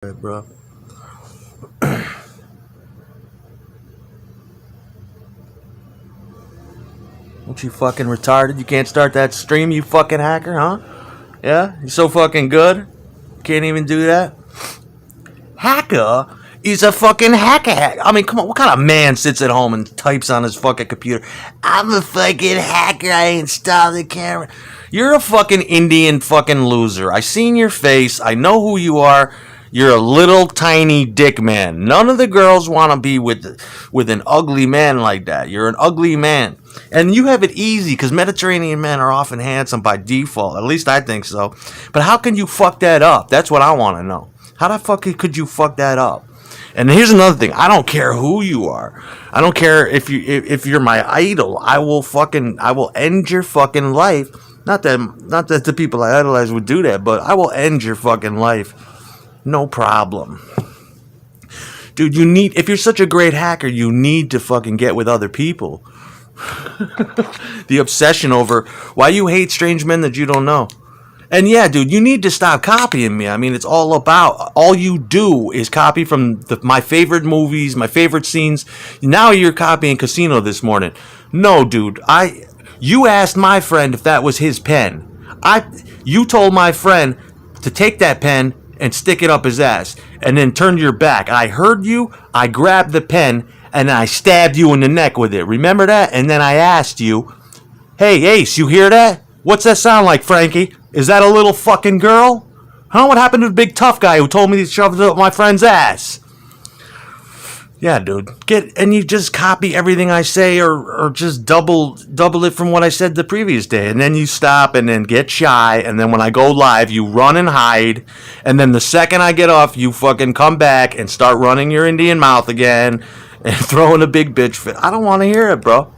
Right, bro. What you fucking retarded? You can't start that stream, you fucking hacker, huh? Yeah? You so fucking good? Can't even do that? Hacker is a fucking hacker. I mean, come on, what kind of man sits at home and types on his fucking computer? I'm a fucking hacker, I installed the camera. You're a fucking Indian fucking loser. I seen your face, I know who you are. You're a little tiny dick man. None of the girls want to be with an ugly man like that. You're an ugly man. And you have it easy because Mediterranean men are often handsome by default. At least I think so. But how can you fuck that up? That's what I want to know. How the fuck could you fuck that up? And here's another thing. I don't care who you are. I don't care if you're my idol. I will end your fucking life. Not that the people I idolize would do that, but I will end your fucking life. No problem. Dude, if you're such a great hacker, you need to fucking get with other people. The obsession over why you hate strange men that you don't know. And yeah, dude, you need to stop copying me. I mean, it's all you do is copy from my favorite movies, my favorite scenes. Now you're copying Casino this morning. No, dude, you asked my friend if that was his pen. You told my friend to take that pen and stick it up his ass, and then turned your back. I heard you, I grabbed the pen, and I stabbed you in the neck with it. Remember that? And then I asked you, hey, Ace, you hear that? What's that sound like, Frankie? Is that a little fucking girl? Huh? What happened to the big tough guy who told me to shove it up my friend's ass? Yeah, dude. You just copy everything I say or just double it from what I said the previous day. And then you stop and then get shy. And then when I go live, you run and hide. And then the second I get off, you fucking come back and start running your Indian mouth again and throwing a big bitch fit. I don't want to hear it, bro.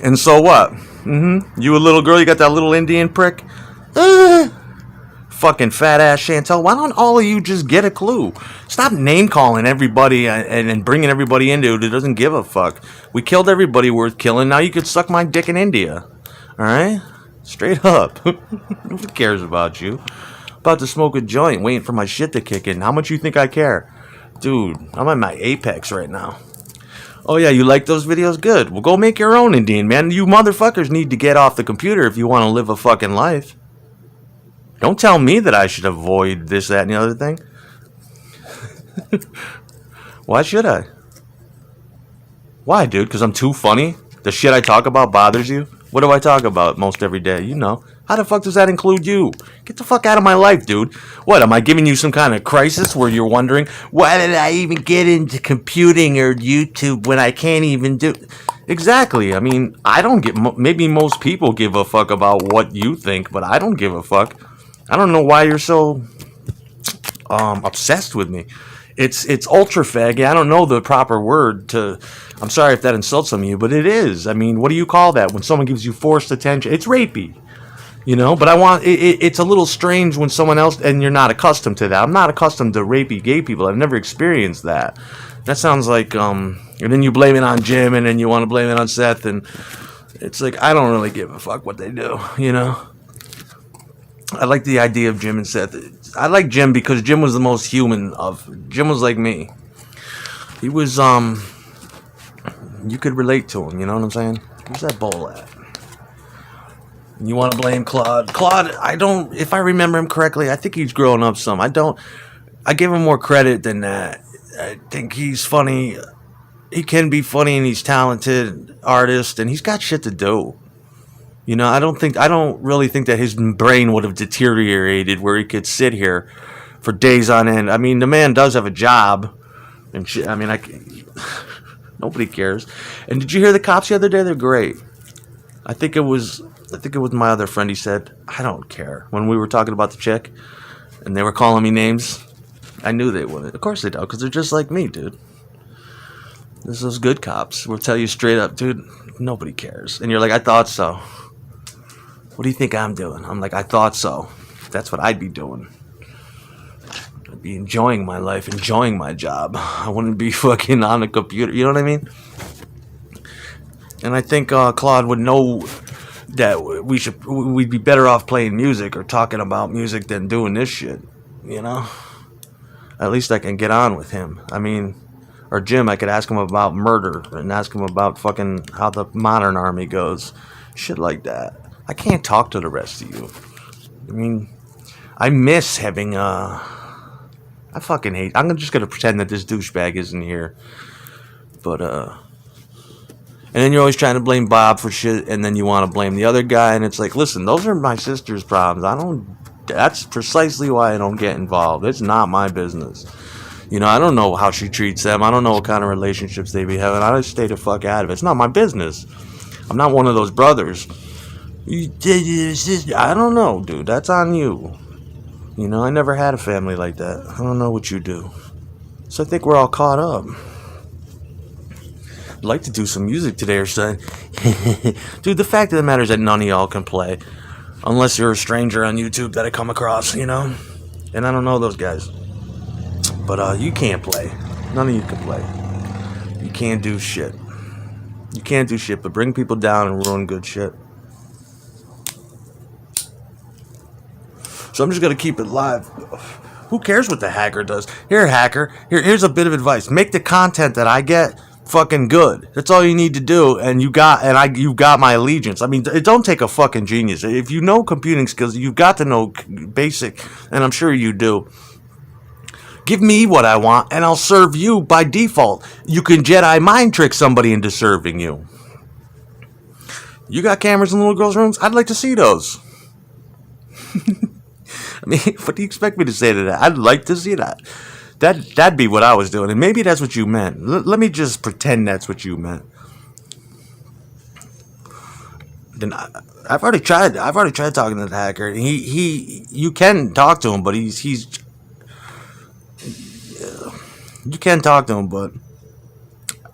And so what? You a little girl, you got that little Indian prick? Fucking fat ass Chantel, why don't all of you just get a clue? Stop name calling everybody and bringing everybody into it who doesn't give a fuck. We killed everybody worth killing. Now you could suck my dick in India. Alright? Straight up. Nobody cares about you. About to smoke a joint, waiting for my shit to kick in. How much you think I care? Dude, I'm at my apex right now. Oh yeah, you like those videos? Good. Well, go make your own Indian, man. You motherfuckers need to get off the computer if you want to live a fucking life. Don't tell me that I should avoid this, that, and the other thing. Why should I? Why, dude? Because I'm too funny? The shit I talk about bothers you? What do I talk about most every day? You know. How the fuck does that include you? Get the fuck out of my life, dude. What, am I giving you some kind of crisis where you're wondering, why did I even get into computing or YouTube when I can't even do... Exactly. I mean, I don't get... Maybe most people give a fuck about what you think, but I don't give a fuck. I don't know why you're so obsessed with me. It's ultra faggy. I don't know the proper word to... I'm sorry if that insults some of you, but it is. I mean, what do you call that when someone gives you forced attention? It's rapey. You know, but it's a little strange when someone else, and you're not accustomed to that. I'm not accustomed to rapey gay people. I've never experienced that. That sounds like, and then you blame it on Jim, and then you want to blame it on Seth, and it's like, I don't really give a fuck what they do, you know? I like the idea of Jim and Seth. I like Jim because Jim was the most human Jim was like me. He was, you could relate to him, you know what I'm saying? Where's that bowl at? You want to blame Claude? Claude, if I remember him correctly, I think he's growing up some. I give him more credit than that. I think he's funny. He can be funny and he's talented artist and he's got shit to do. You know, I don't really think that his brain would have deteriorated where he could sit here for days on end. I mean, the man does have a job and shit. I mean, nobody cares. And did you hear the cops the other day? They're great. I think it was my other friend. He said, I don't care. When we were talking about the chick and they were calling me names, I knew they wouldn't. Of course they don't, because they're just like me, dude. There's those good cops. We'll tell you straight up, dude, nobody cares. And you're like, I thought so. What do you think I'm doing? I'm like, I thought so. That's what I'd be doing. I'd be enjoying my life, enjoying my job. I wouldn't be fucking on a computer. You know what I mean? And I think Claude would know that we'd be better off playing music or talking about music than doing this shit. You know, at least I can get on with him. I mean, or Jim, I could ask him about murder and ask him about fucking how the modern army goes, shit like that. I can't talk to the rest of you. I mean, I miss having I fucking hate. I'm just gonna pretend that this douchebag isn't here, but and then you're always trying to blame Bob for shit, and then you want to blame the other guy, and it's like, listen, those are my sister's problems. I don't. That's precisely why I don't get involved. It's not my business. You know, I don't know how she treats them. I don't know what kind of relationships they be having. I just stay the fuck out of it. It's not my business. I'm not one of those brothers. I don't know, dude. That's on you. You know, I never had a family like that. I don't know what you do. So I think we're all caught up. I'd like to do some music today or something. Dude, the fact of the matter is that none of y'all can play. Unless you're a stranger on YouTube that I come across, you know? And I don't know those guys. But you can't play. None of you can play. You can't do shit. You can't do shit but bring people down and ruin good shit. So I'm just going to keep it live. Who cares what the hacker does? Here, hacker. Here's a bit of advice. Make the content that I get fucking good. That's all you need to do, and you got my allegiance. I mean, it don't take a fucking genius. If you know computing skills, you've got to know basic, and I'm sure you do. Give me what I want, and I'll serve you by default. You can Jedi mind trick somebody into serving you. You got cameras in little girls' rooms? I'd like to see those. I mean, what do you expect me to say to that? I'd like to see that. That'd be what I was doing, and maybe that's what you meant. Let me just pretend that's what you meant. Then I've already tried talking to the hacker. You can talk to him, but he's you can talk to him, but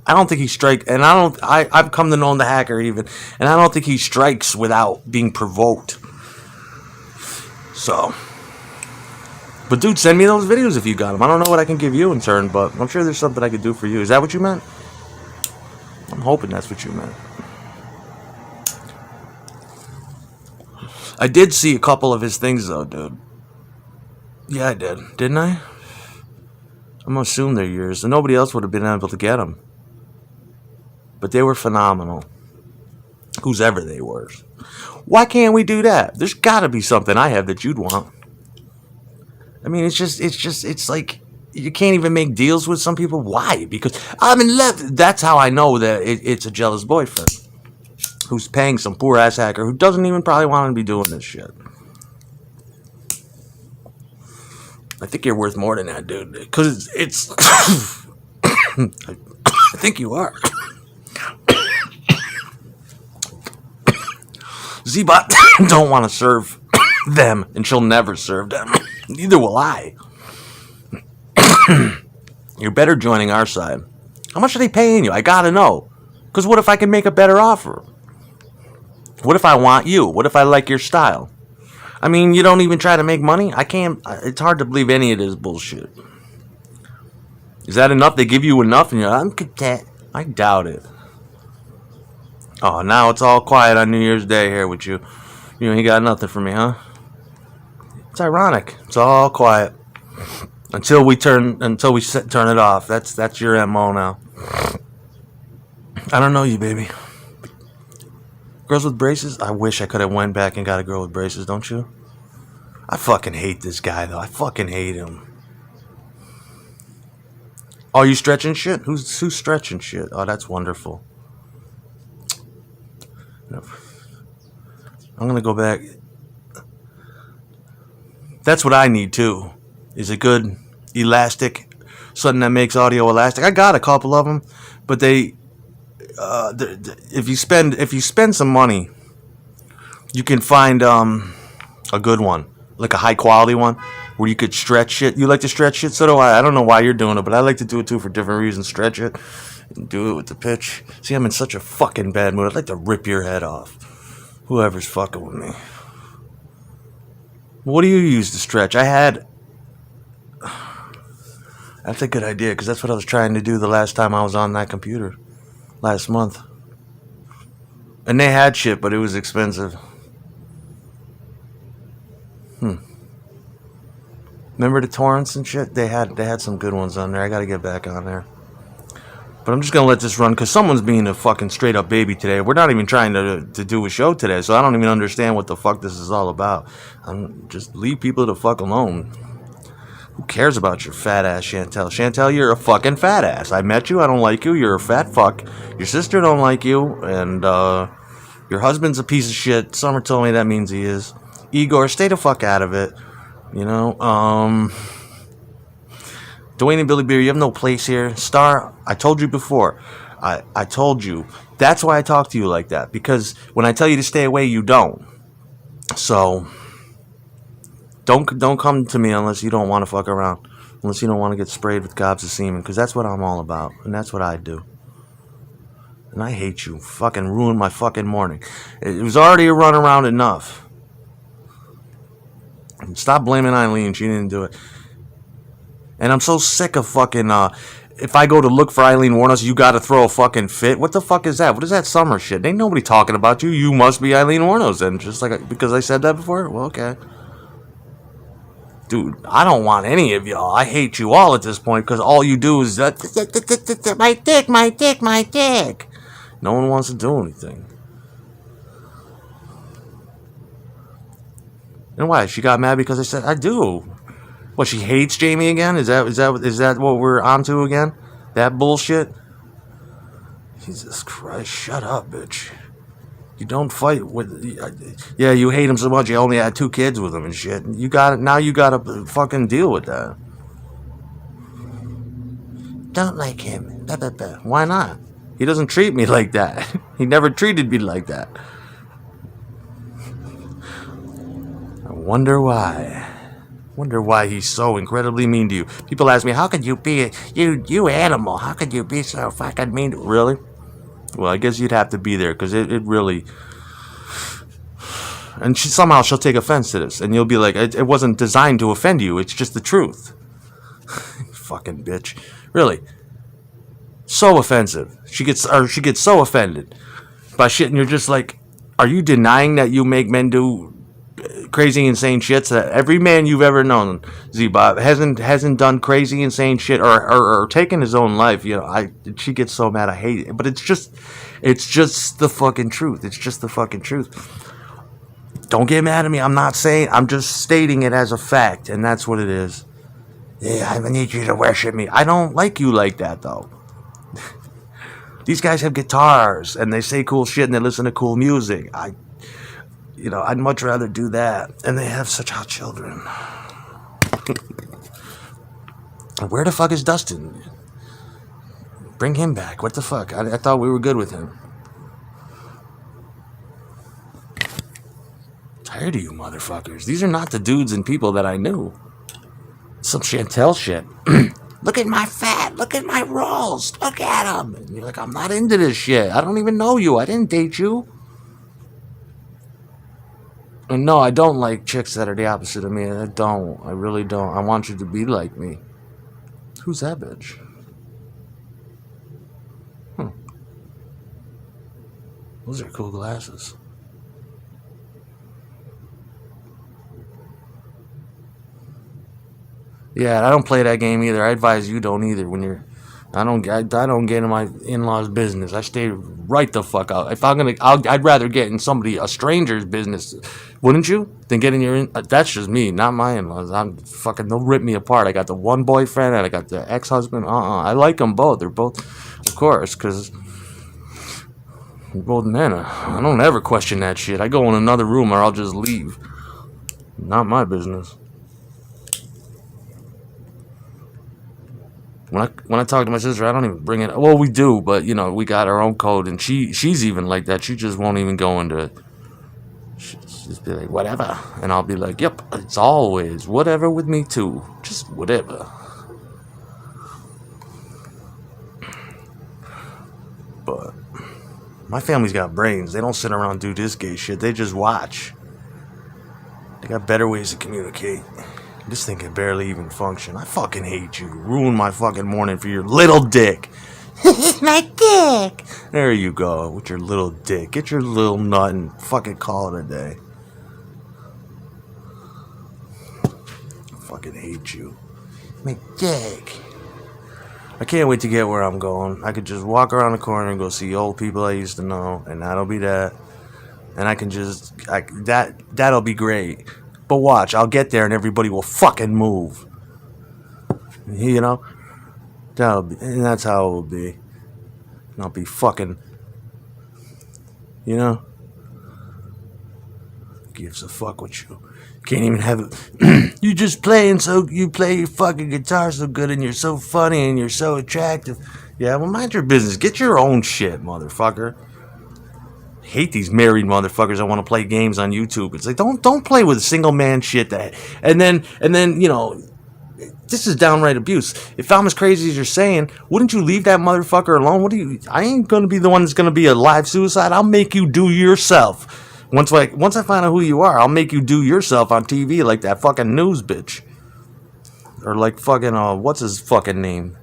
I don't think he strikes. And I've come to know the hacker even, and I don't think he strikes without being provoked. So. But dude, send me those videos if you got them. I don't know what I can give you in turn, but I'm sure there's something I could do for you. Is that what you meant? I'm hoping that's what you meant. I did see a couple of his things though, dude. Yeah, I did. Didn't I? I'm gonna assume they're yours. And nobody else would have been able to get them. But they were phenomenal. Who's ever they were. Why can't we do that? There's gotta be something I have that you'd want. I mean, it's like you can't even make deals with some people. Why? Because I'm in love. That's how I know that it's a jealous boyfriend who's paying some poor ass hacker who doesn't even probably want to be doing this shit. I think you're worth more than that, dude. Because it's I think you are. Z-Bot don't want to serve them, and she'll never serve them. Neither will I. You're better joining our side. How much are they paying you? I gotta know. Because what if I can make a better offer? What if I want you? What if I like your style? I mean, you don't even try to make money? I can't. It's hard to believe any of this bullshit. Is that enough? They give you enough and you're like, I'm content. I doubt it. Oh, now it's all quiet on New Year's Day here with you. You know, he got nothing from me, huh? It's ironic. It's all quiet until we turn it off. That's your MO now. I don't know you, baby. Girls with braces? I wish I could have went back and got a girl with braces, don't you? I fucking hate this guy though. I fucking hate him. Oh, you stretching shit? Who's stretching shit? Oh, that's wonderful. I'm gonna go back. That's what I need too. Is a good elastic, something that makes audio elastic. I got a couple of them, but if you spend some money, you can find a good one, like a high quality one, where you could stretch shit. You like to stretch shit? So do I. I don't know why you're doing it, but I like to do it too for different reasons. Stretch it and do it with the pitch. See, I'm in such a fucking bad mood. I'd like to rip your head off. Whoever's fucking with me. What do you use to stretch? That's a good idea, because that's what I was trying to do the last time I was on that computer. Last month. And they had shit, but it was expensive. Remember the torrents and shit? They had some good ones on there. I gotta get back on there. But I'm just gonna let this run because someone's being a fucking straight up baby today. We're not even trying to do a show today, so I don't even understand what the fuck this is all about. Just leave people the fuck alone. Who cares about your fat ass, Chantel? Chantel, you're a fucking fat ass. I met you. I don't like you. You're a fat fuck. Your sister don't like you, and your husband's a piece of shit. Summer told me that means he is. Igor, stay the fuck out of it. You know, Dwayne and Billy Beer, you have no place here. Star, I told you before. I told you. That's why I talk to you like that. Because when I tell you to stay away, you don't. So, don't come to me unless you don't want to fuck around. Unless you don't want to get sprayed with gobs of semen. Because that's what I'm all about. And that's what I do. And I hate you. Fucking ruined my fucking morning. It was already a runaround enough. Stop blaming Eileen. She didn't do it. And I'm so sick of fucking, if I go to look for Eileen Warnos, you gotta throw a fucking fit. What the fuck is that? What is that summer shit? Ain't nobody talking about you. You must be Eileen Warnos. And just like, because I said that before? Well, okay. Dude, I don't want any of y'all. I hate you all at this point because all you do is, my dick, my dick, my dick. No one wants to do anything. And why? She got mad because I said I do. What? She hates Jamie again? Is that what we're onto again? That bullshit? Jesus Christ! Shut up, bitch. You don't fight with. Yeah, you hate him so much. You only had 2 kids with him and shit. You got it. Now you gotta fucking deal with that. Don't like him. Blah, blah, blah. Why not? He doesn't treat me like that. He never treated me like that. Wonder why he's so incredibly mean to you. People ask me, how could you be you animal? How could you be so fucking mean? Really? Well, I guess you'd have to be there because it really. And somehow she'll take offense to this, and you'll be like, it wasn't designed to offend you. It's just the truth. Fucking bitch, really. So offensive. She gets so offended by shit, and you're just like, are you denying that you make men do crazy, insane shit? That every man you've ever known, Z-Bob, hasn't done crazy, insane shit or taken his own life. You know, she gets so mad. I hate it, but it's just the fucking truth. It's just the fucking truth. Don't get mad at me. I'm just stating it as a fact, and that's what it is. Yeah, I need you to worship me. I don't like you like that, though. These guys have guitars, and they say cool shit, and they listen to cool music. I'd much rather do that. And they have such hot children. Where the fuck is Dustin? Bring him back. What the fuck? I thought we were good with him. Tired of you motherfuckers. These are not the dudes and people that I knew. Some Chantel shit. Look at my fat. Look at my rolls. Look at them. And you're like, I'm not into this shit. I don't even know you. I didn't date you. And no, I don't like chicks that are the opposite of me. I don't. I really don't. I want you to be like me. Who's that bitch? Those are cool glasses. Yeah, I don't play that game either. I advise you don't either. I don't get in my in-laws' business. I stay right the fuck out. If I'd rather get in a stranger's business, wouldn't you? Than get in your. That's just me, not my in-laws. They'll rip me apart. I got the one boyfriend and I got the ex-husband. I like them both. They're both, of course, because they're both men. I don't ever question that shit. I go in another room or I'll just leave. Not my business. When I talk to my sister, I don't even bring it. Well, we do, but we got our own code, and she's even like that. She just won't even go into. She'll just be like, whatever, and I'll be like, yep, it's always whatever with me too, just whatever. But my family's got brains. They don't sit around and do this gay shit. They just watch. They got better ways to communicate. This thing can barely even function. I fucking hate you. Ruin my fucking morning for your little dick. My dick. There you go with your little dick. Get your little nut and fucking call it a day. I fucking hate you. My dick. I can't wait to get where I'm going. I could just walk around the corner and go see old people I used to know, and that'll be that. And I can just that'll be great. But watch, I'll get there and everybody will fucking move. You know? And that's how it will be. And I'll be fucking, you know? Who gives a fuck with you? Can't even have it. You play your fucking guitar so good and you're so funny and you're so attractive. Yeah, well, mind your business. Get your own shit, motherfucker. I hate these married motherfuckers that want to play games on YouTube. It's like, don't play with single man shit and then, you know, this is downright abuse. If I'm as crazy as you're saying, wouldn't you leave that motherfucker alone? I ain't gonna be the one that's gonna be a live suicide. I'll make you do yourself. Once I find out who you are, I'll make you do yourself on TV like that fucking news bitch. Or like fucking, what's his fucking name?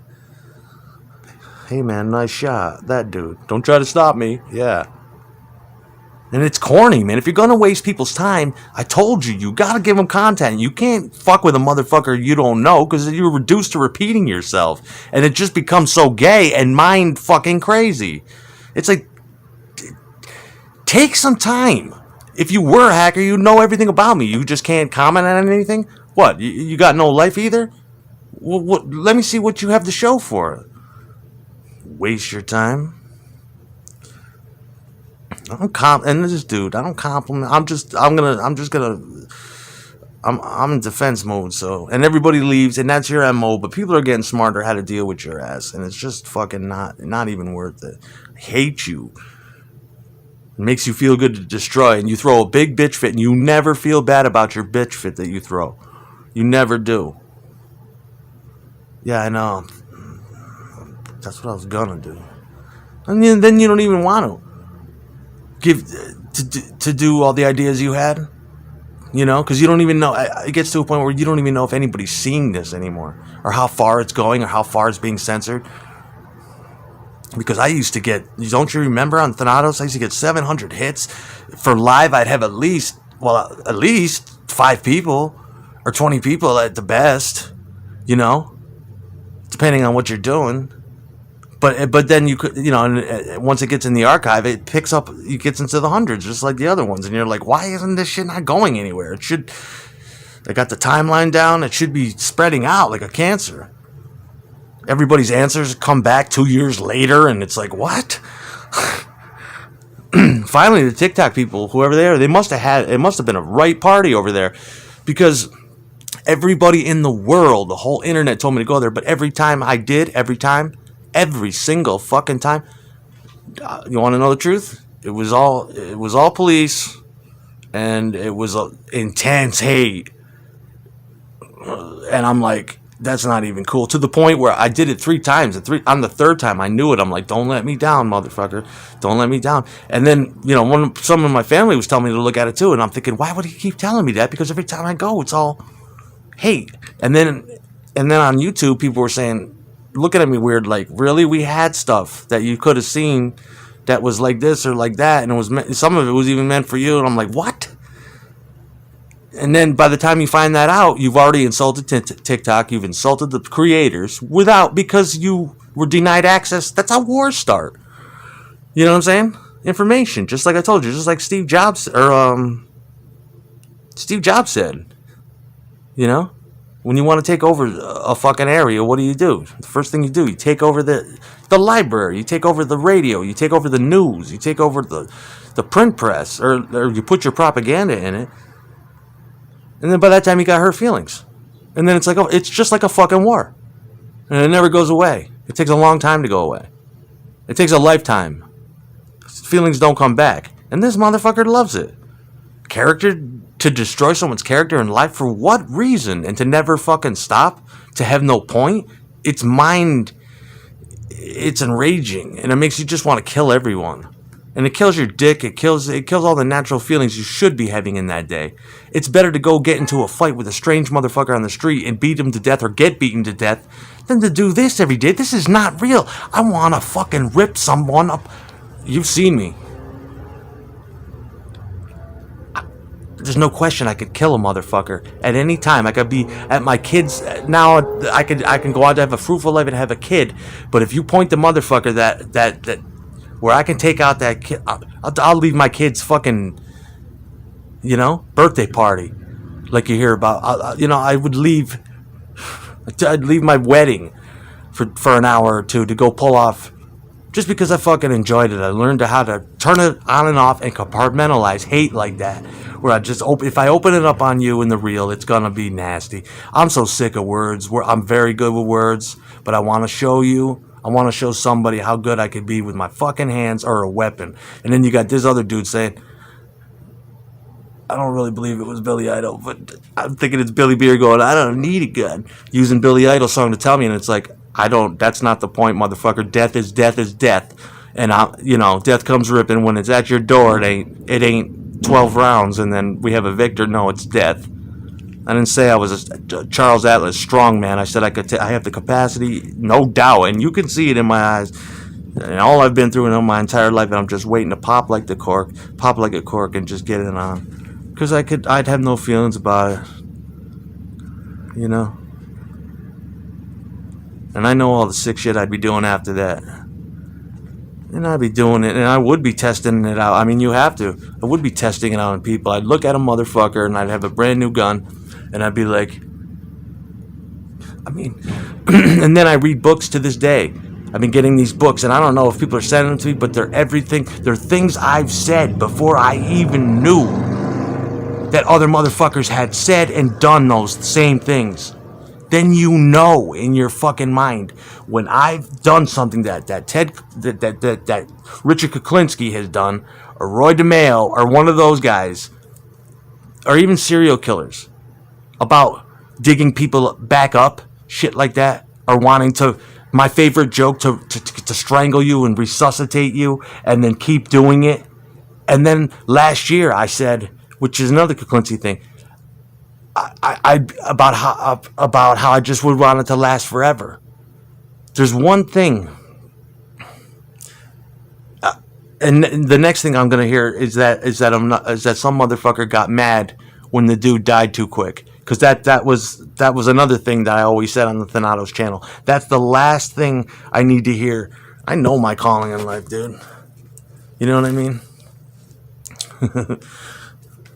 Hey man, nice shot. That dude. Don't try to stop me. Yeah. And it's corny, man. If you're gonna waste people's time, I told you gotta give them content. You can't fuck with a motherfucker you don't know because you're reduced to repeating yourself. And it just becomes so gay and mind fucking crazy. It's like, take some time. If you were a hacker, you'd know everything about me. You just can't comment on anything? What, you got no life either? Well, let me see what you have to show for it. Waste your time. And this dude, I don't compliment. I'm in defense mode, so, and everybody leaves, and that's your MO, but people are getting smarter how to deal with your ass, and it's just fucking not even worth it. I hate you. It makes you feel good to destroy, and you throw a big bitch fit, and you never feel bad about your bitch fit that you throw. You never do. Yeah, I know. That's what I was gonna do. And then you don't even want to to do all the ideas you had, you know, because you don't even know. It gets to a point where you don't even know if anybody's seeing this anymore, or how far it's going, or how far it's being censored. Because I used to get, don't you remember on Thanatos, I used to get 700 hits. For live, I'd have at least 5 people, or 20 people at the best, you know, depending on what you're doing. But then you could, you know, and once it gets in the archive, it gets into the hundreds, just like the other ones. And you're like, why isn't this shit not going anywhere? They got the timeline down. It should be spreading out like a cancer. Everybody's answers come back 2 years later, and it's like, what? Finally, the TikTok people, whoever they are, it must have been a right party over there, because everybody in the world, the whole internet told me to go there. But every single fucking time, you want to know the truth? It was all police, and it was intense hate. And I'm like, that's not even cool. To the point where I did it 3 times. On the 3rd time, I knew it. I'm like, don't let me down, motherfucker. Don't let me down. And then, you know, some of my family was telling me to look at it too. And I'm thinking, why would he keep telling me that? Because every time I go, it's all hate. And then on YouTube, people were saying, looking at me weird, like, really? We had stuff that you could have seen that was like this or like that. And some of it was even meant for you. And I'm like, what? And then by the time you find that out, you've already insulted TikTok. You've insulted the creators because you were denied access. That's how wars start. You know what I'm saying? Information, just like I told you, just like Steve Jobs said. You know, when you want to take over a fucking area, what do? The first thing you do, you take over the library, you take over the radio, you take over the news, you take over the print press, or you put your propaganda in it. And then by that time, you got hurt feelings. And then it's like, oh, it's just like a fucking war. And it never goes away. It takes a long time to go away. It takes a lifetime. Feelings don't come back. And this motherfucker loves it. To destroy someone's character in life, for what reason? And to never fucking stop? To have no point? It's enraging. And it makes you just want to kill everyone. And it kills your dick. It kills all the natural feelings you should be having in that day. It's better to go get into a fight with a strange motherfucker on the street and beat him to death or get beaten to death than to do this every day. This is not real. I want to fucking rip someone up. You've seen me. There's no question I could kill a motherfucker at any time. I could be at my kids now. I can go out to have a fruitful life and have a kid. But if you point the motherfucker that where I can take out that kid, I'll leave my kid's fucking, birthday party, like you hear about. I would leave. I'd leave my wedding for an hour or two to go pull off, just because I fucking enjoyed it. I learned how to turn it on and off and compartmentalize hate like that. Where I just if I open it up on you in the real, it's gonna be nasty. I'm so sick of words. I'm very good with words, but I want to show you. I want to show somebody how good I could be with my fucking hands or a weapon. And then you got this other dude saying, I don't really believe it was Billy Idol, but I'm thinking it's Billy Beer going, I don't need a gun. Using Billy Idol's song to tell me, and it's like, that's not the point, motherfucker. Death is death. And death comes ripping when it's at your door. It ain't 12 rounds and then we have a victor. No, it's death. I didn't say I was a Charles Atlas strong man. I said I have the capacity, no doubt, and you can see it in my eyes. And all I've been through in my entire life, and I'm just waiting to pop like a cork, and just get it on. Because I'd have no feelings about it, And I know all the sick shit I'd be doing after that. And I'd be doing it, and I would be testing it out. I mean, you have to. I would be testing it out on people. I'd look at a motherfucker, and I'd have a brand new gun, and I'd be like, and then I read books to this day. I've been getting these books, and I don't know if people are sending them to me, but they're everything. They're things I've said before I even knew that other motherfuckers had said and done those same things. Then in your fucking mind, when I've done something that Richard Kuklinski has done, or Roy DeMeo, or one of those guys, or even serial killers, about digging people back up, shit like that, or wanting to, my favorite joke, to strangle you and resuscitate you, and then keep doing it. And then last year I said, which is another Kuklinski thing, about how I just would want it to last forever. There's one thing, and the next thing I'm gonna hear is that some motherfucker got mad when the dude died too quick, because that was another thing that I always said on the Thanatos channel. That's the last thing I need to hear. I know my calling in life, dude. You know what I mean?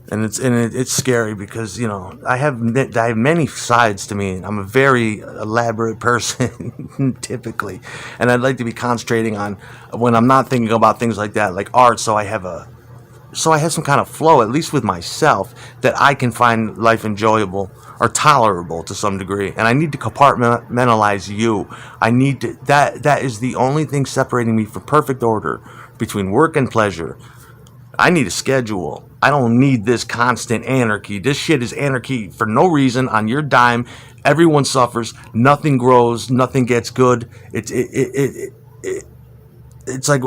And it's scary because I have many sides to me. I'm a very elaborate person typically, and I'd like to be concentrating on when I'm not thinking about things like that, like art. So I have some kind of flow, at least with myself, that I can find life enjoyable or tolerable to some degree. And I need to compartmentalize you. I need to, that is the only thing separating me from perfect order between work and pleasure. I need a schedule. I don't need this constant anarchy. This shit is anarchy for no reason, on your dime. Everyone suffers. Nothing grows. Nothing gets good. It's like,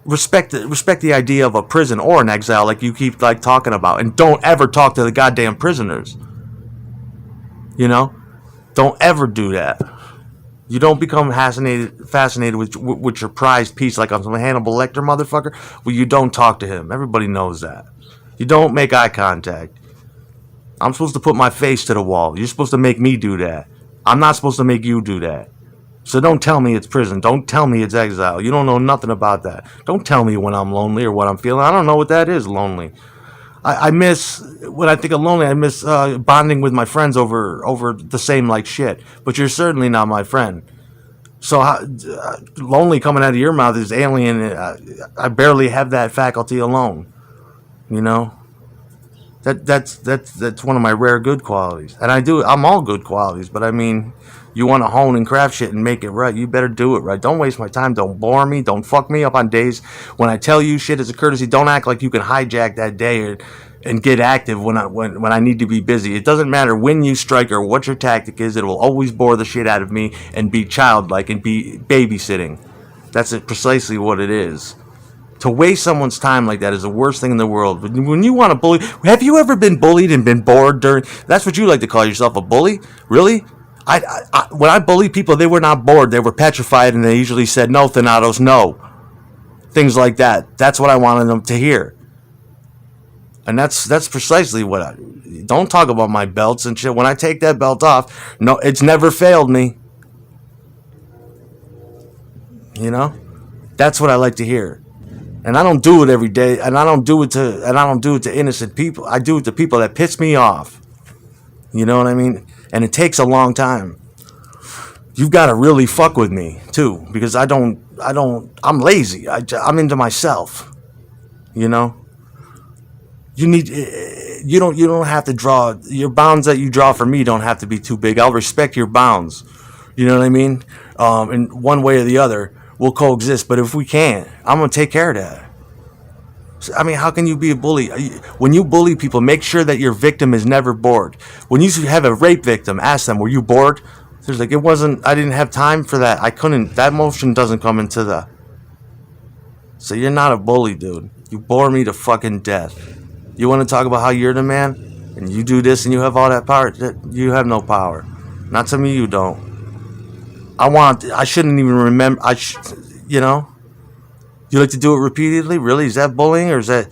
respect the idea of a prison or an exile, like you keep talking about, and don't ever talk to the goddamn prisoners. Don't ever do that. You don't become fascinated with your prized piece like I'm some Hannibal Lecter motherfucker. Well, you don't talk to him. Everybody knows that. You don't make eye contact. I'm supposed to put my face to the wall. You're supposed to make me do that. I'm not supposed to make you do that. So don't tell me it's prison. Don't tell me it's exile. You don't know nothing about that. Don't tell me when I'm lonely or what I'm feeling. I don't know what that is, lonely. I miss, when I think of lonely, I miss bonding with my friends over the same shit. But you're certainly not my friend. So lonely coming out of your mouth is alien. I barely have that faculty alone. That's one of my rare good qualities. And I'm all good qualities, but I mean, you want to hone and craft shit and make it right, you better do it right. Don't waste my time. Don't bore me. Don't fuck me up on days when I tell you shit as a courtesy. Don't act like you can hijack that day and get active when I need to be busy. It doesn't matter when you strike or what your tactic is. It will always bore the shit out of me and be childlike and be babysitting. That's precisely what it is. To waste someone's time like that is the worst thing in the world. When you want to bully, have you ever been bullied and been bored during? That's what you like to call yourself, a bully? Really? When I bullied people, they were not bored. They were petrified, and they usually said, "No, Thanatos, no." Things like that. That's what I wanted them to hear. And that's precisely what I... Don't talk about my belts and shit. When I take that belt off, no, it's never failed me. You know? That's what I like to hear. And I don't do it every day, and I don't do it to innocent people. I do it to people that piss me off. You know what I mean? And it takes a long time. You've got to really fuck with me too, because I'm lazy. I'm into myself. You know? You don't have to draw your bounds that you draw for me. Don't have to be too big. I'll respect your bounds. You know what I mean? In one way or the other, we'll coexist. But if we can't, I'm gonna take care of that. I mean, how can you be a bully? When you bully people, make sure that your victim is never bored. When you have a rape victim, ask them, "Were you bored?" There's like, "It wasn't. I didn't have time for that. I couldn't. That motion doesn't come into the." So you're not a bully, dude. You bore me to fucking death. You want to talk about how you're the man, and you do this, and you have all that power? You have no power. Not to me, you don't. I shouldn't even remember. You know. You like to do it repeatedly? Really? Is that bullying, or is that...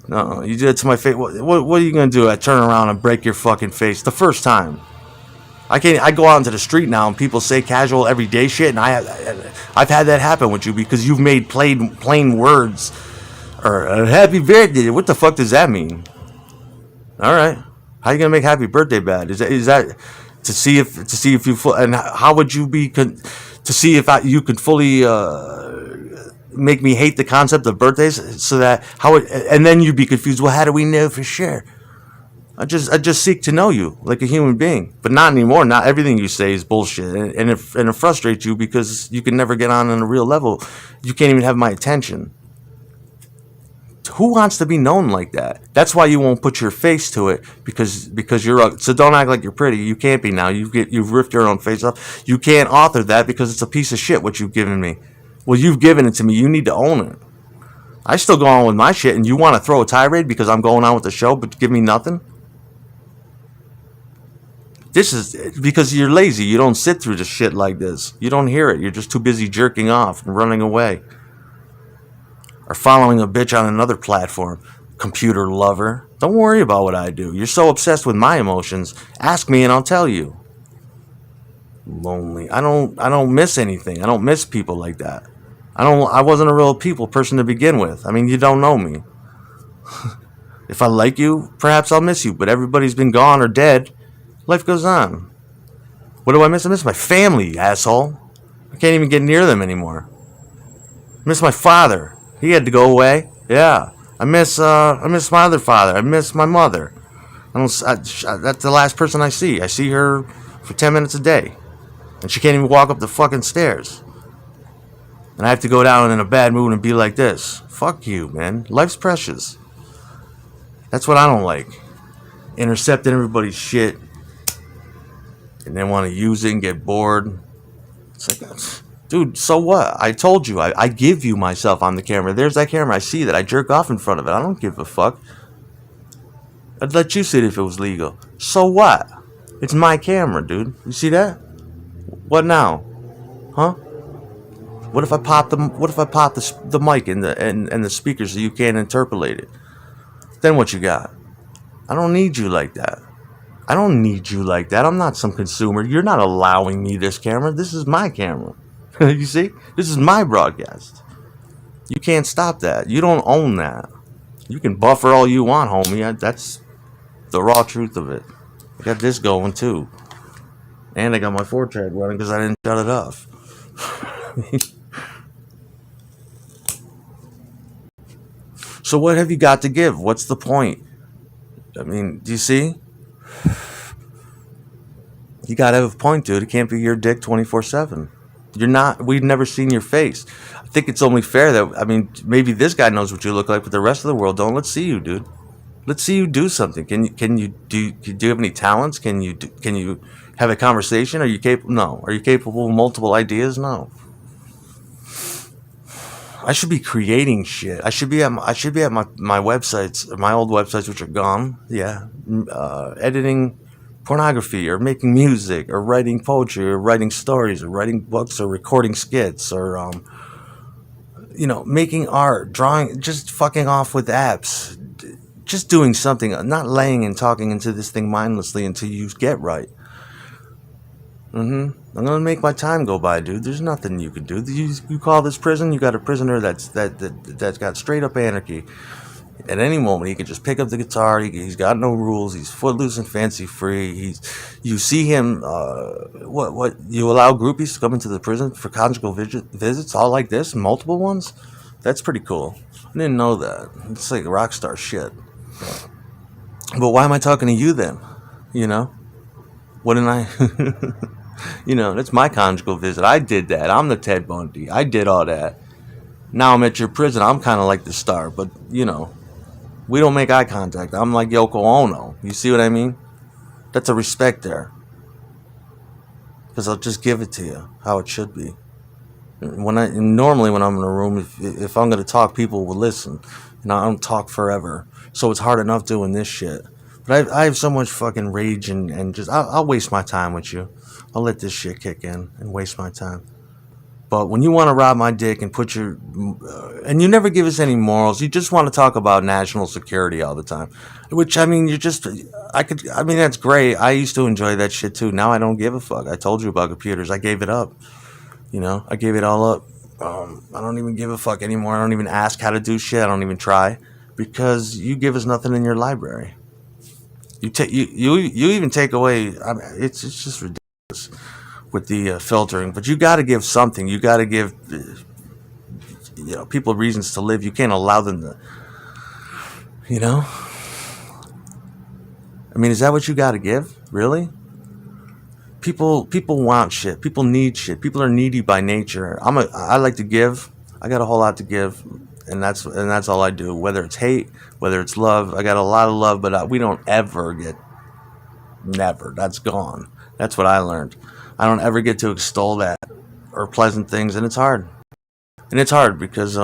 No, you did it to my face. What are you going to do? I turn around and break your fucking face the first time. I go out into the street now and people say casual everyday shit, and I've had that happen with you because you've made plain words, or happy birthday. What the fuck does that mean? All right, how you going to make happy birthday bad? Is that to see if you and how would you be to see if you could fully make me hate the concept of birthdays, so that and then you'd be confused. Well, how do we know for sure? I just seek to know you like a human being, but not anymore. Not everything you say is bullshit, and it frustrates you because you can never get on a real level. You can't even have my attention. Who wants to be known like that? That's why you won't put your face to it, because you're so don't act like you're pretty. You can't be now. You've ripped your own face off. You can't author that because it's a piece of shit what you've given me. Well, you've given it to me. You need to own it. I still go on with my shit, and you want to throw a tirade because I'm going on with the show, but give me nothing? This is because you're lazy. You don't sit through the shit like this. You don't hear it. You're just too busy jerking off and running away. Or following a bitch on another platform. Computer lover. Don't worry about what I do. You're so obsessed with my emotions. Ask me and I'll tell you. Lonely. I don't miss anything. I don't miss people like that. I wasn't a real people person to begin with. I mean, you don't know me. If I like you, perhaps I'll miss you, but everybody's been gone or dead. Life goes on. What do I miss? I miss my family, asshole. I can't even get near them anymore. I miss my father. He had to go away. Yeah. I miss my other father. I miss my mother. That's the last person I see. I see her for 10 minutes a day. And she can't even walk up the fucking stairs. And I have to go down in a bad mood and be like this. Fuck you, man. Life's precious. That's what I don't like. Intercepting everybody's shit. And then want to use it and get bored. It's like, dude, so what? I told you. I give you myself on the camera. There's that camera. I see that. I jerk off in front of it. I don't give a fuck. I'd let you see it if it was legal. So what? It's my camera, dude. You see that? What now? Huh? What if I pop the mic and the speakers so you can't interpolate it? Then what you got? I don't need you like that. I don't need you like that. I'm not some consumer. You're not allowing me this camera. This is my camera. You see? This is my broadcast. You can't stop that. You don't own that. You can buffer all you want, homie. That's the raw truth of it. I got this going too. And I got my 4-track running because I didn't shut it off. So what have you got to give? What's the point? I mean, do you see? You gotta have a point, dude. It can't be your dick 24/7. You're not. We've never seen your face. I think it's only fair that, I mean, maybe this guy knows what you look like, but the rest of the world don't. Let's see you, dude. Let's see you do something. Do you have any talents? Can you have a conversation? Are you capable? No. Are you capable of multiple ideas? No. I should be creating shit. I should be at my websites, my old websites, which are gone. Yeah, editing pornography, or making music, or writing poetry, or writing stories, or writing books, or recording skits, or making art, drawing, just fucking off with apps, just doing something, not laying and talking into this thing mindlessly until you get right. I'm gonna make my time go by, dude. There's nothing you can do. You call this prison? You got a prisoner that's got straight up anarchy. At any moment, he can just pick up the guitar. He's got no rules. He's footloose and fancy free. You see him. What? You allow groupies to come into the prison for conjugal visits, all like this, multiple ones. That's pretty cool. I didn't know that. It's like rock star shit. But why am I talking to you then? You know, wouldn't I? That's my conjugal visit. I did that. I'm the Ted Bundy. I did all that. Now I'm at your prison. I'm kind of like the star, but we don't make eye contact. I'm like Yoko Ono. You see what I mean? That's a respect there. Because I'll just give it to you how it should be. Normally when I'm in a room, if I'm going to talk, people will listen. I don't talk forever. So it's hard enough doing this shit. But I have so much fucking rage and just, I'll waste my time with you. I'll let this shit kick in and waste my time. But when you want to rob my dick and put your, and you never give us any morals, you just want to talk about national security all the time. Which, I mean, that's great. I used to enjoy that shit too. Now I don't give a fuck. I told you about computers. I gave it up. I gave it all up. I don't even give a fuck anymore. I don't even ask how to do shit. I don't even try. Because you give us nothing in your library. You even take away, I mean, it's just ridiculous with the filtering, but you got to give something. You got to give people reasons to live. You can't allow them to, I mean, is that what you got to give? Really? People want shit. People need shit. People are needy by nature. I like to give. I got a whole lot to give, and that's all I do. Whether it's hate, whether it's love, I got a lot of love, but we don't ever get. Never. That's gone. That's what I learned. I don't ever get to extol that or pleasant things, and it's hard. And it's hard because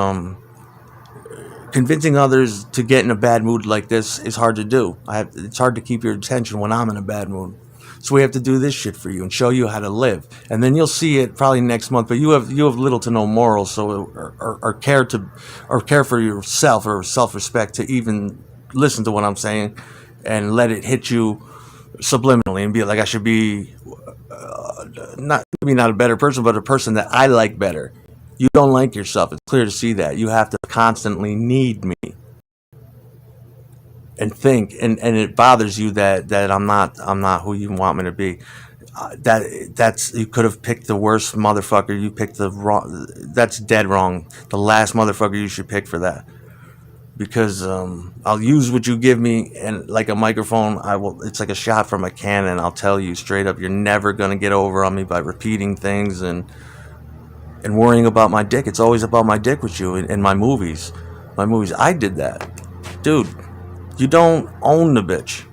convincing others to get in a bad mood like this is hard to do. It's hard to keep your attention when I'm in a bad mood. So we have to do this shit for you and show you how to live, and then you'll see it probably next month. But you have little to no morals, or care for yourself or self-respect to even listen to what I'm saying and let it hit you subliminally and be like, I should be not a better person, but a person that I like better. You don't like yourself. It's clear to see that. You have to constantly need me and think, and it bothers you that I'm not who you want me to be. That's you could have picked the worst motherfucker. You picked the wrong. That's dead wrong. The last motherfucker you should pick for that. Because I'll use what you give me, and like a microphone, it's like a shot from a cannon. I'll tell you straight up, you're never gonna get over on me by repeating things and worrying about my dick. It's always about my dick with you in my movies. I did that, dude. You don't own the bitch.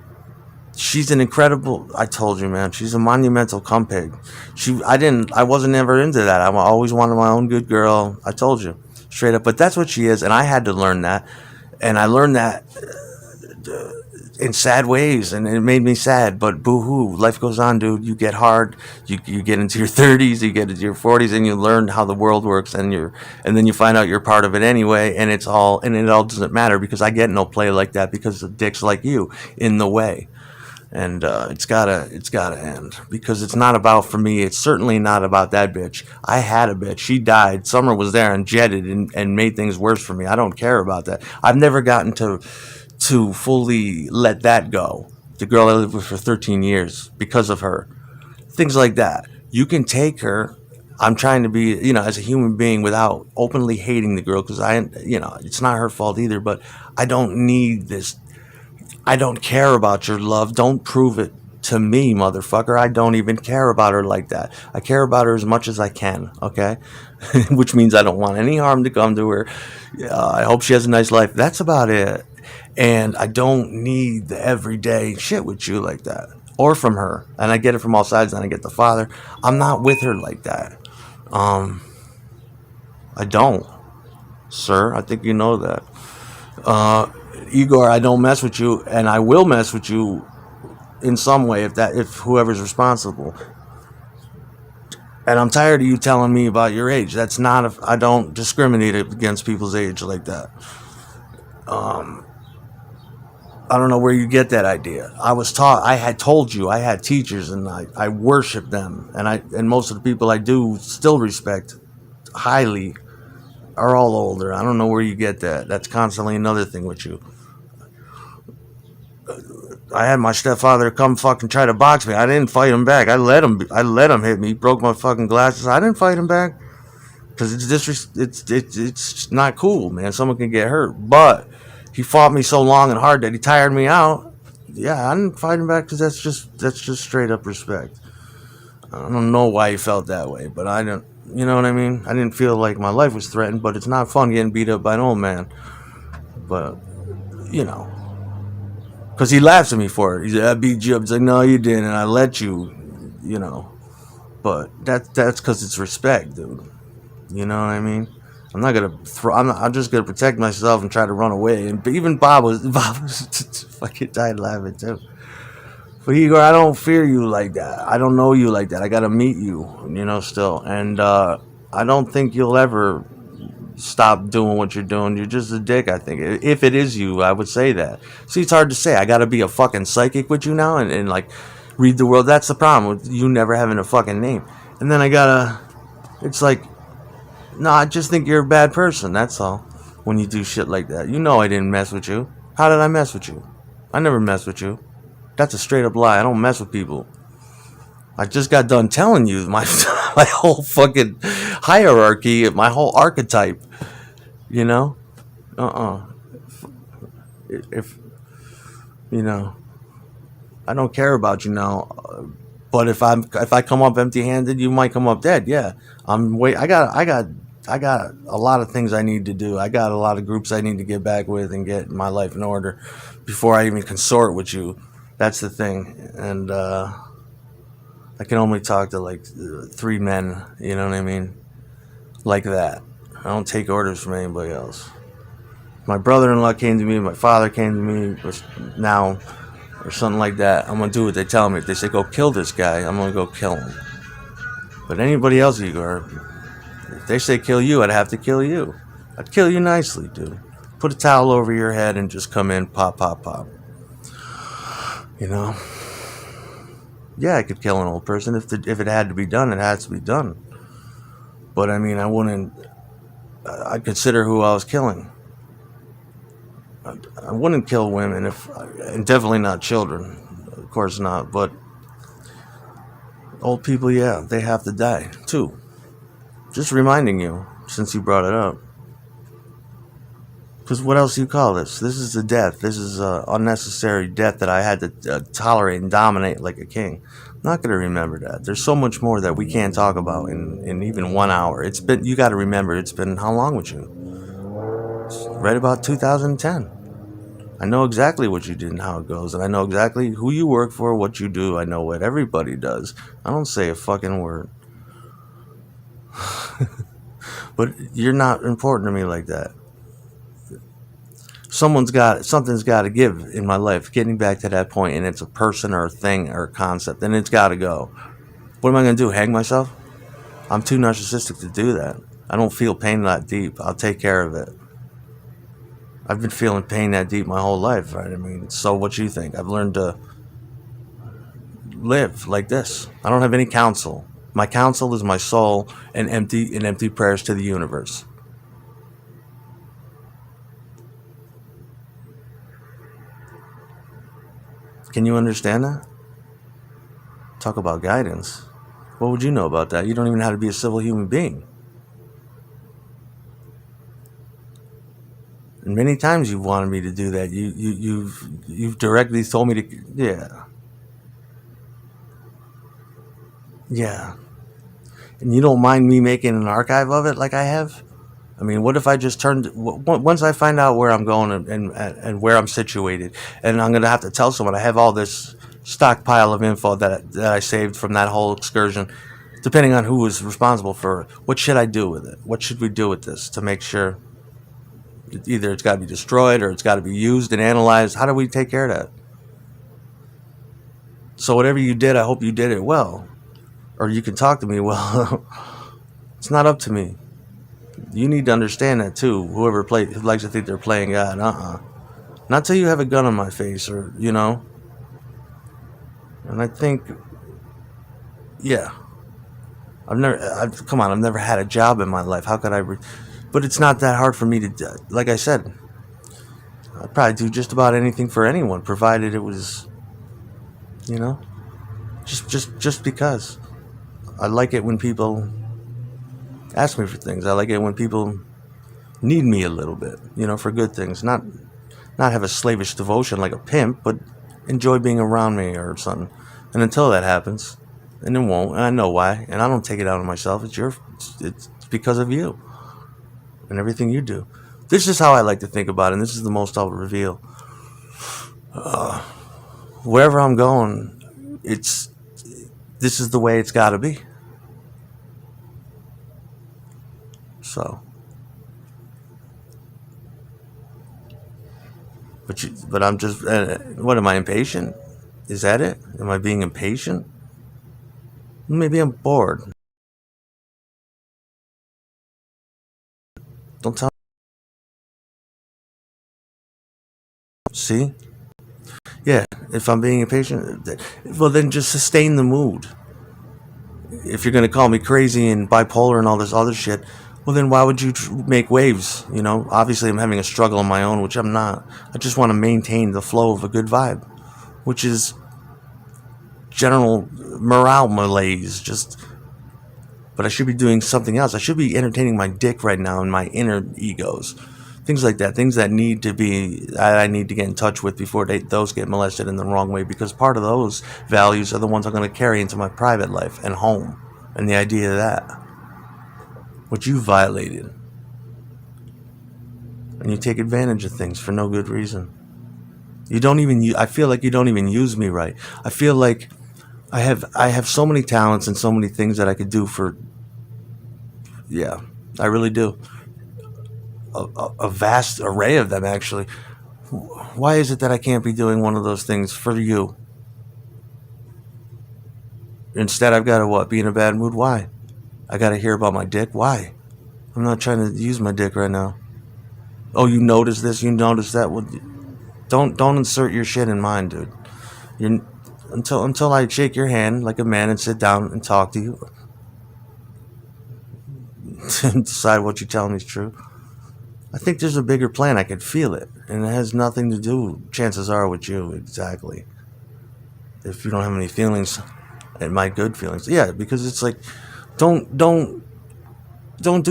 She's an incredible. I told you, man. She's a monumental cumpig. I wasn't ever into that. I always wanted my own good girl. I told you straight up. But that's what she is, and I had to learn that. And I learned that in sad ways, and it made me sad. But boo-hoo, life goes on, dude. You get hard. You get into your 30s, you get into your 40s, and you learn how the world works, and then you find out you're part of it anyway. And it all doesn't matter because I get no play like that because of dicks like you in the way. And it's gotta end because it's not about for me. It's certainly not about that bitch. I had a bitch. She died. Summer was there and jetted and made things worse for me. I don't care about that. I've never gotten to fully let that go. The girl I lived with for 13 years because of her. Things like that. You can take her. I'm trying to be, as a human being without openly hating the girl because it's not her fault either. But I don't need this. I don't care about your love. Don't prove it to me, motherfucker. I don't even care about her like that. I care about her as much as I can, okay? Which means I don't want any harm to come to her. I hope she has a nice life. That's about it. And I don't need the everyday shit with you like that. Or from her. And I get it from all sides, and I get the father. I'm not with her like that. I don't. sir. I think you know that. Uh, Igor, I don't mess with you, and I will mess with you in some way if whoever's responsible. And I'm tired of you telling me about your age. That's not a, I don't discriminate against people's age like that. I don't know where you get that idea. I was taught. I had told you. I had teachers, and I worship them. And most of the people I do still respect highly are all older. I don't know where you get that. That's constantly another thing with you. I had my stepfather come fucking try to box me. I didn't fight him back. I let him. I let him hit me. He broke my fucking glasses. I didn't fight him back because it's not cool, man. Someone can get hurt. But he fought me so long and hard that he tired me out. Yeah, I didn't fight him back because that's just straight up respect. I don't know why he felt that way, but I don't. You know what I mean? I didn't feel like my life was threatened, but it's not fun getting beat up by an old man. But you know, because he laughs at me for it. He said, "I beat you up." It's like, no, you didn't, and I let you. You know, but that's because it's respect, dude. You know what I mean? I'm not gonna throw. I'm just gonna protect myself and try to run away. And even Bob was fucking died laughing too. But Igor, I don't fear you like that. I don't know you like that. I gotta meet you, still. And I don't think you'll ever stop doing what you're doing. You're just a dick, I think. If it is you, I would say that. See, it's hard to say. I gotta be a fucking psychic with you now and like read the world. That's the problem with you never having a fucking name. And then I gotta. It's like, no, I just think you're a bad person. That's all. When you do shit like that, I didn't mess with you. How did I mess with you? I never messed with you. That's a straight up lie. I don't mess with people. I just got done telling you my my whole fucking hierarchy, my whole archetype. You know, if you know, I don't care about you now. But if I come up empty handed, you might come up dead. Yeah, I'm wait. I got a lot of things I need to do. I got a lot of groups I need to get back with and get my life in order before I even consort with you. That's the thing, and I can only talk to like three men. You know what I mean? Like that. I don't take orders from anybody else. My brother-in-law came to me. My father came to me. Now, or something like that. I'm gonna do what they tell me. If they say go kill this guy, I'm gonna go kill him. But anybody else, Igor, if they say kill you, I'd have to kill you. I'd kill you nicely, dude. Put a towel over your head and just come in, pop, pop, pop. You know? Yeah, I could kill an old person if it had to be done. It has to be done. But I mean, I wouldn't. I'd consider who I was killing. I wouldn't kill women and definitely not children. Of course not. But old people, yeah, they have to die too. Just reminding you, since you brought it up. Because what else do you call this? This is a death. This is an unnecessary death that I had to tolerate and dominate like a king. I'm not going to remember that. There's so much more that we can't talk about in even 1 hour. You got to remember, it's been how long with you? It's right about 2010. I know exactly what you did and how it goes. And I know exactly who you work for, what you do. I know what everybody does. I don't say a fucking word. But you're not important to me like that. Something's got to give in my life, getting back to that point, and it's a person or a thing or a concept, and it's got to go. What am I going to do, hang myself? I'm too narcissistic to do that. I don't feel pain that deep. I'll take care of it. I've been feeling pain that deep my whole life, right? I mean, so what you think? I've learned to live like this. I don't have any counsel. My counsel is my soul and empty prayers to the universe. Can you understand that? Talk about guidance. What would you know about that? You don't even know how to be a civil human being. And many times you've wanted me to do that. You've directly told me to. Yeah. And you don't mind me making an archive of it like I have? I mean, what if I just once I find out where I'm going and where I'm situated, and I'm going to have to tell someone I have all this stockpile of info that I saved from that whole excursion, depending on who was responsible for it. What should I do with it? What should we do with this to make sure? Either it's got to be destroyed or it's got to be used and analyzed. How do we take care of that? So whatever you did, I hope you did it well. Or you can talk to me well. It's not up to me. You need to understand that too. Who likes to think they're playing God, not till you have a gun on my face, or And I think, yeah, I've never had a job in my life. How could I? But it's not that hard for me to. Like I said, I'd probably do just about anything for anyone, provided it was, you know, just because. I like it when people ask me for things. I like it when people need me a little bit, for good things. Not have a slavish devotion like a pimp, but enjoy being around me or something. And until that happens, and it won't, and I know why, and I don't take it out on myself. It's because of you and everything you do. This is how I like to think about it, and this is the most I'll reveal. Wherever I'm going, this is the way it's got to be. So, but I'm just. What am I, impatient? Is that it? Am I being impatient? Maybe I'm bored. Don't tell. See? Yeah. If I'm being impatient, well then just sustain the mood. If you're gonna call me crazy and bipolar and all this other shit, well then why would you make waves? Obviously I'm having a struggle on my own, which I'm not. I just want to maintain the flow of a good vibe, which is general morale malaise. But I should be doing something else. I should be entertaining my dick right now and my inner egos, things like that. Things that I need to get in touch with before those get molested in the wrong way. Because part of those values are the ones I'm going to carry into my private life and home, and the idea of that, which you violated, and you take advantage of things for no good reason. I feel like you don't even use me right. I feel like I have so many talents and so many things that I could do for. Yeah, I really do. A vast array of them, actually. Why is it that I can't be doing one of those things for you? Instead, I've got to be in a bad mood? Why? I got to hear about my dick? Why? I'm not trying to use my dick right now. Oh, you notice this? You notice that? Well, don't insert your shit in mine, dude. Until I shake your hand like a man and sit down and talk to you, and decide what you tell me is true. I think there's a bigger plan. I can feel it, and it has nothing to do, chances are, with you exactly. If you don't have any feelings, and my good feelings, yeah, because it's like, don't do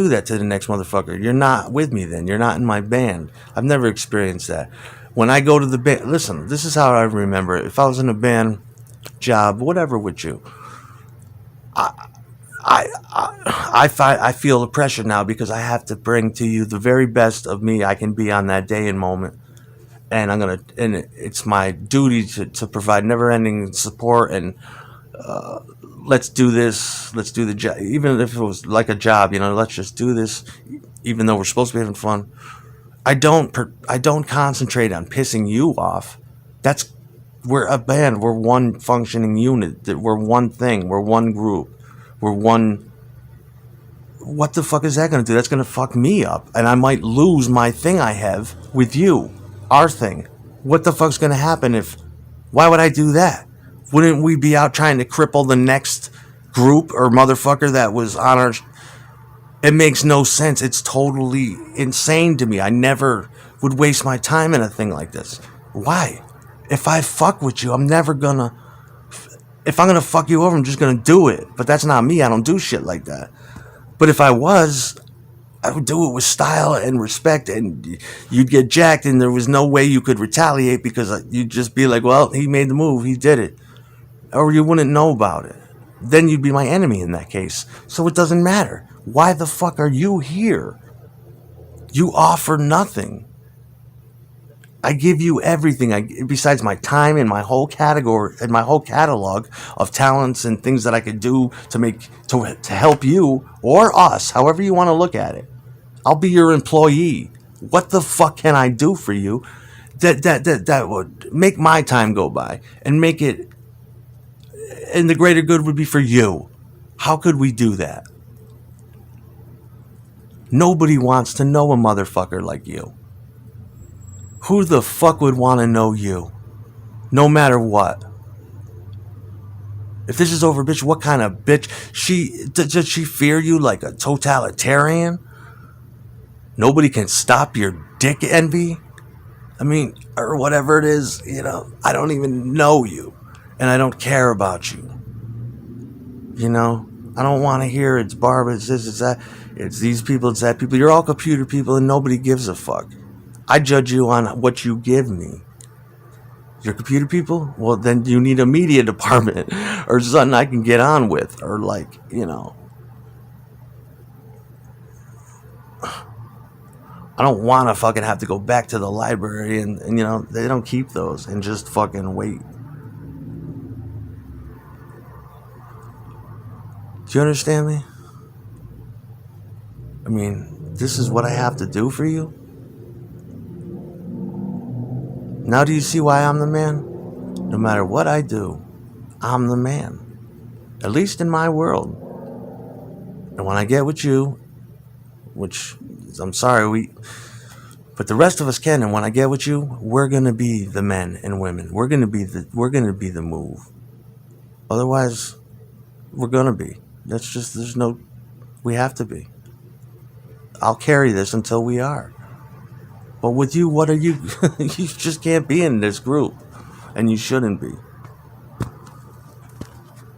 that to the next motherfucker. You're not with me then. You're not in my band. I've never experienced that. When I go to the band, listen, this is how I remember it. If I was in a band, job, whatever with you, I feel the pressure now because I have to bring to you the very best of me I can be on that day and moment, and it's my duty to provide never-ending support and let's do this, let's do the job, even if it was like a job, let's just do this, even though we're supposed to be having fun. I don't concentrate on pissing you off. We're a band. We're one functioning unit. We're one thing. We're one group. We're one. What the fuck is that going to do? That's going to fuck me up. And I might lose my thing I have with you. Our thing. What the fuck's going to happen why would I do that? Wouldn't we be out trying to cripple the next group or motherfucker that was on our. It makes no sense. It's totally insane to me. I never would waste my time in a thing like this. Why? If I fuck with you, I'm never gonna. If I'm gonna fuck you over, I'm just gonna do it. But that's not me. I don't do shit like that. But if I was, I would do it with style and respect, and you'd get jacked, and there was no way you could retaliate because you'd just be like, well, he made the move, he did it. Or you wouldn't know about it. Then you'd be my enemy in that case. So it doesn't matter. Why the fuck are you here? You offer nothing. I give you everything. Besides my time and my whole category and my whole catalog of talents and things that I could do to help you or us, however you want to look at it. I'll be your employee. What the fuck can I do for you that would make my time go by and make it, and the greater good would be for you? How could we do that? Nobody wants to know a motherfucker like you. Who the fuck would want to know you? No matter what. If this is over, bitch, what kind of bitch? Does she fear you like a totalitarian? Nobody can stop your dick envy? I mean, or whatever it is, I don't even know you. And I don't care about you. I don't want to hear it's Barbara, it's this, it's that. It's these people, it's that people. You're all computer people and nobody gives a fuck. I judge you on what you give me. You're computer people? Well, then you need a media department or something I can get on with. Or like, I don't want to fucking have to go back to the library and they don't keep those and just fucking wait. Do you understand me? I mean, this is what I have to do for you? Now do you see why I'm the man? No matter what I do, I'm the man. At least in my world. And when I get with you, which I'm sorry, but the rest of us can, and when I get with you, we're gonna be the men and women. We're gonna be the move. Otherwise, we're gonna be. That's just, we have to be. I'll carry this until we are. But with you, what are you? You just can't be in this group. And you shouldn't be.